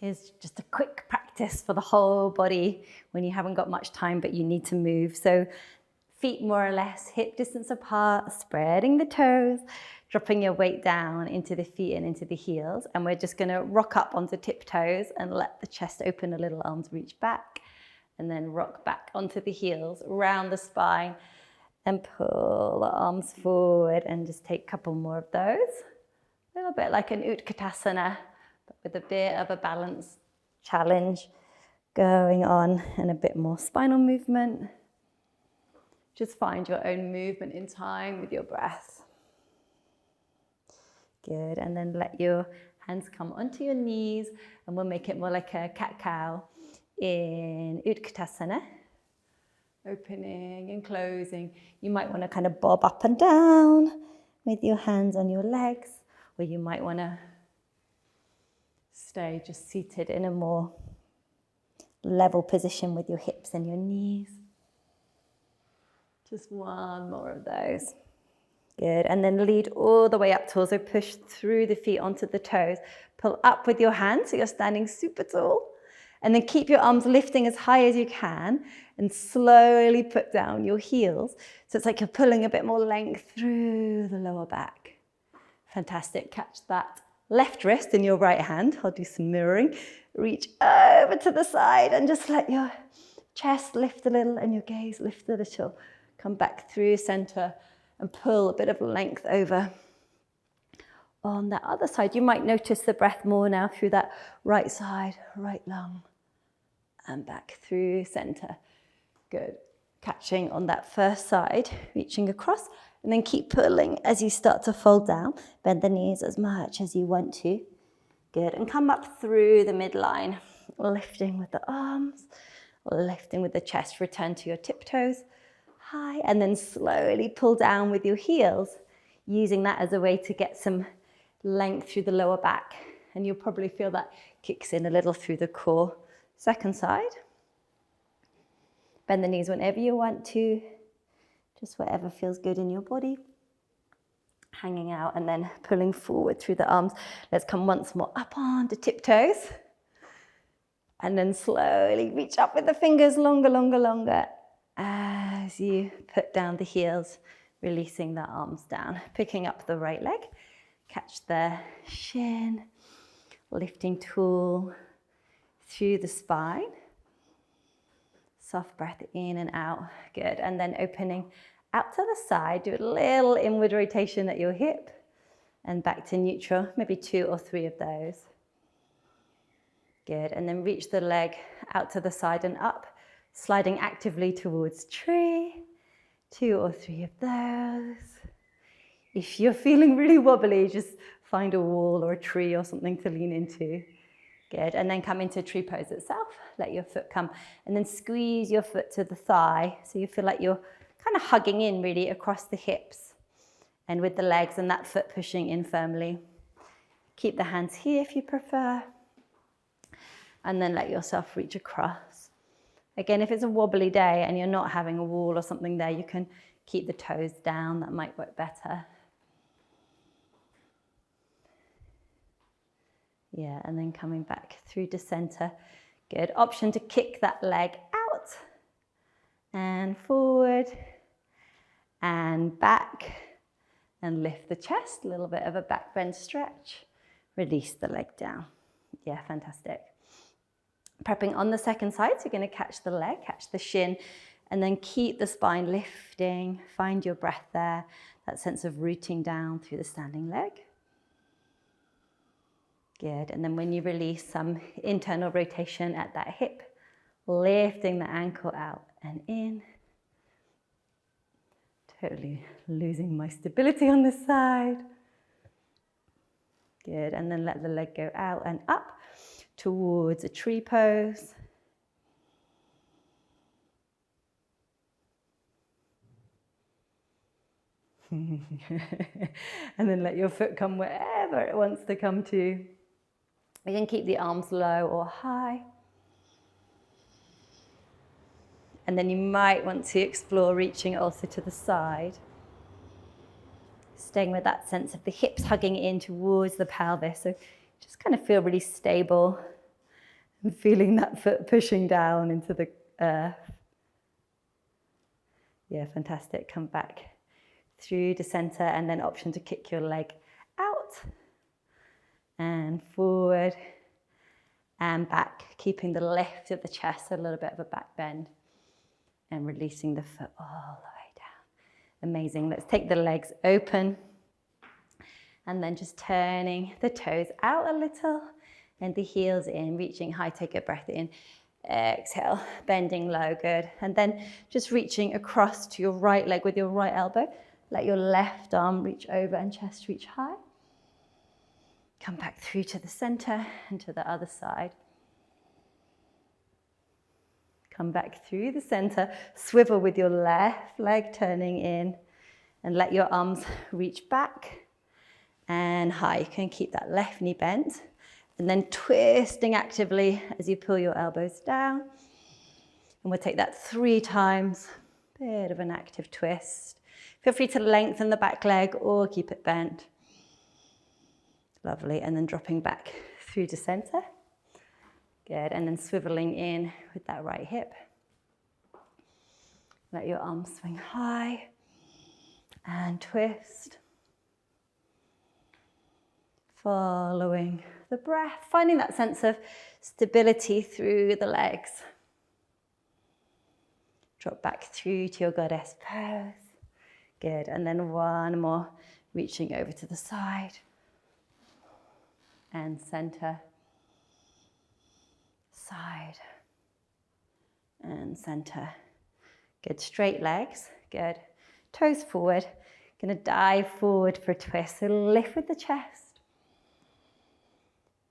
Here's just a quick practice for the whole body when you haven't got much time but you need to move. So feet more or less hip distance apart, spreading the toes, dropping your weight down into the feet and into the heels. And we're just gonna rock up onto tiptoes and let the chest open a little, arms reach back, and then rock back onto the heels, round the spine, and pull the arms forward, and just take a couple more of those. A little bit like an Utkatasana, but with a bit of a balance challenge going on, and a bit more spinal movement. Just find your own movement in time with your breath. Good, and then let your hands come onto your knees, and we'll make it more like a cat-cow in Utkatasana. Opening and closing. You might want to kind of bob up and down with your hands on your legs, or you might want to stay just seated in a more level position with your hips and your knees. Just one more of those. Good, and then lead all the way up to also push through the feet onto the toes. Pull up with your hands so you're standing super tall. And then keep your arms lifting as high as you can and slowly put down your heels. So it's like you're pulling a bit more length through the lower back. Fantastic. Catch that left wrist in your right hand. I'll do some mirroring. Reach over to the side and just let your chest lift a little and your gaze lift a little. Come back through center and pull a bit of length over. On that other side, you might notice the breath more now through that right side, right lung, and back through center. Good. Catching on that first side, reaching across, and then keep pulling as you start to fold down. Bend the knees as much as you want to. Good, and come up through the midline, lifting with the arms, lifting with the chest. Return to your tiptoes, high, and then slowly pull down with your heels, using that as a way to get some length through the lower back. And you'll probably feel that kicks in a little through the core. Second side. Bend the knees whenever you want to, just whatever feels good in your body. Hanging out and then pulling forward through the arms. Let's come once more up onto tiptoes. And then slowly reach up with the fingers longer, longer, longer as you put down the heels, releasing the arms down. Picking up the right leg, catch the shin, lifting tall through the spine. Soft breath in and out. Good. And then opening out to the side. Do a little inward rotation at your hip and back to neutral. Maybe 2 or 3 of those. Good. And then reach the leg out to the side and up, sliding actively towards tree. 2 or 3 of those. If you're feeling really wobbly, just find a wall or a tree or something to lean into. Good, and then come into tree pose itself. Let your foot come, and then squeeze your foot to the thigh. So you feel like you're kind of hugging in really across the hips and with the legs and that foot pushing in firmly. Keep the hands here if you prefer. And then let yourself reach across. Again, if it's a wobbly day and you're not having a wall or something there, you can keep the toes down. That might work better. Yeah, and then coming back through to center. Good. Option to kick that leg out and forward and back and lift the chest. A little bit of a back bend stretch. Release the leg down. Yeah, fantastic. Prepping on the second side, so you're going to catch the leg, catch the shin, and then keep the spine lifting. Find your breath there, that sense of rooting down through the standing leg. Good, and then when you release, some internal rotation at that hip, lifting the ankle out and in. Totally losing my stability on this side. Good, and then let the leg go out and up towards a tree pose. And then let your foot come wherever it wants to come to. You can keep the arms low or high. And then you might want to explore reaching also to the side. Staying with that sense of the hips hugging in towards the pelvis. So just kind of feel really stable And feeling that foot pushing down into the earth. Yeah, fantastic. Come back through to center, and then option to kick your leg out and forward and back, keeping the lift of the chest, a little bit of a back bend, and releasing the foot all the way down. Amazing. Let's take the legs open, and then just turning the toes out a little and the heels in, reaching high. Take a breath in. Exhale, bending low, good. And then just reaching across to your right leg with your right elbow. Let your left arm reach over and chest reach high. Come back through to the center and to the other side. Come back through the center. Swivel with your left leg turning in, and let your arms reach back and high. You can keep that left knee bent. And then twisting actively as you pull your elbows down. And we'll take that 3 times. Bit of an active twist. Feel free to lengthen the back leg or keep it bent. Lovely. And then dropping back through to center. Good. And then swiveling in with that right hip. Let your arms swing high and twist. Following the breath, finding that sense of stability through the legs. Drop back through to your goddess pose. Good, and then one more, reaching over to the side. And center. Side. And center. Good, straight legs, good. Toes forward. Gonna dive forward for a twist, so lift with the chest.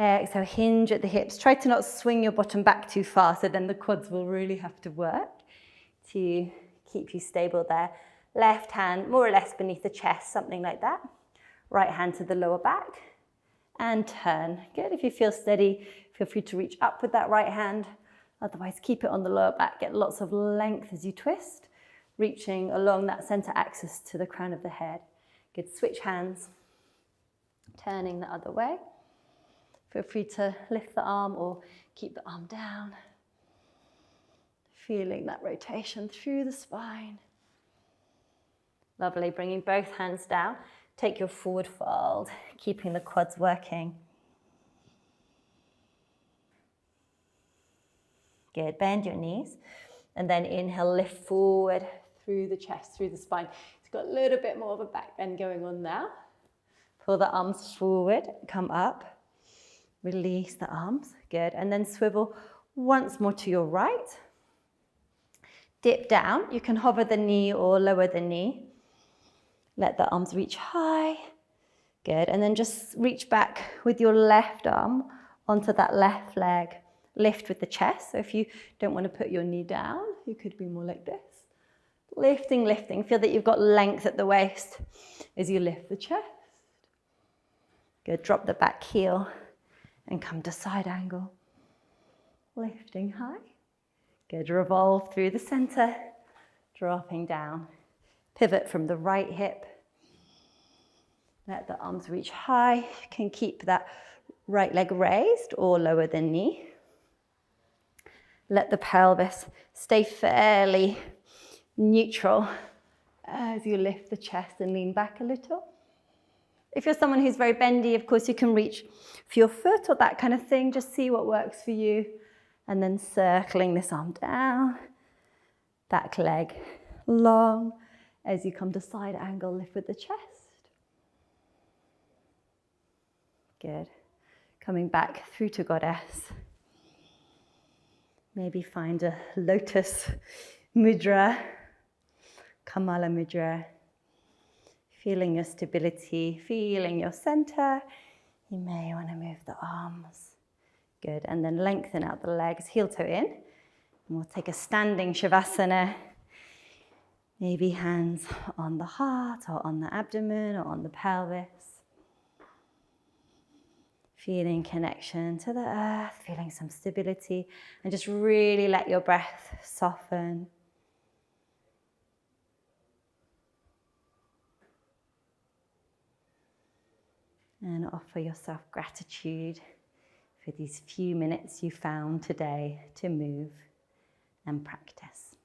Exhale, hinge at the hips. Try to not swing your bottom back too far, so then the quads will really have to work to keep you stable there. Left hand more or less beneath the chest, something like that. Right hand to the lower back and turn. Good, if you feel steady, feel free to reach up with that right hand. Otherwise, keep it on the lower back. Get lots of length as you twist, reaching along that center axis to the crown of the head. Good, switch hands, turning the other way. Feel free to lift the arm or keep the arm down. Feeling that rotation through the spine. Lovely, bringing both hands down. Take your forward fold, keeping the quads working. Good, bend your knees. And then inhale, lift forward through the chest, through the spine. It's got a little bit more of a back bend going on now. Pull the arms forward, come up. Release the arms, good. And then swivel once more to your right. Dip down. You can hover the knee or lower the knee. Let the arms reach high. Good. And then just reach back with your left arm onto that left leg. Lift with the chest. So if you don't want to put your knee down, you could be more like this. Lifting, lifting. Feel that you've got length at the waist as you lift the chest. Good. Drop the back heel and come to side angle. Lifting high. Good. Revolve through the center. Dropping down. Pivot from the right hip. Let the arms reach high. You can keep that right leg raised or lower the knee. Let the pelvis stay fairly neutral as you lift the chest and lean back a little. If you're someone who's very bendy, of course, you can reach for your foot or that kind of thing. Just see what works for you. And then circling this arm down, back leg long. As you come to side angle, lift with the chest. Good. Coming back through to goddess. Maybe find a lotus mudra, Kamala mudra. Feeling your stability, feeling your center. You may want to move the arms. Good. And then lengthen out the legs, heel toe in. And we'll take a standing shavasana. Maybe hands on the heart or on the abdomen or on the pelvis. Feeling connection to the earth, feeling some stability, and just really let your breath soften. And offer yourself gratitude for these few minutes you found today to move and practice.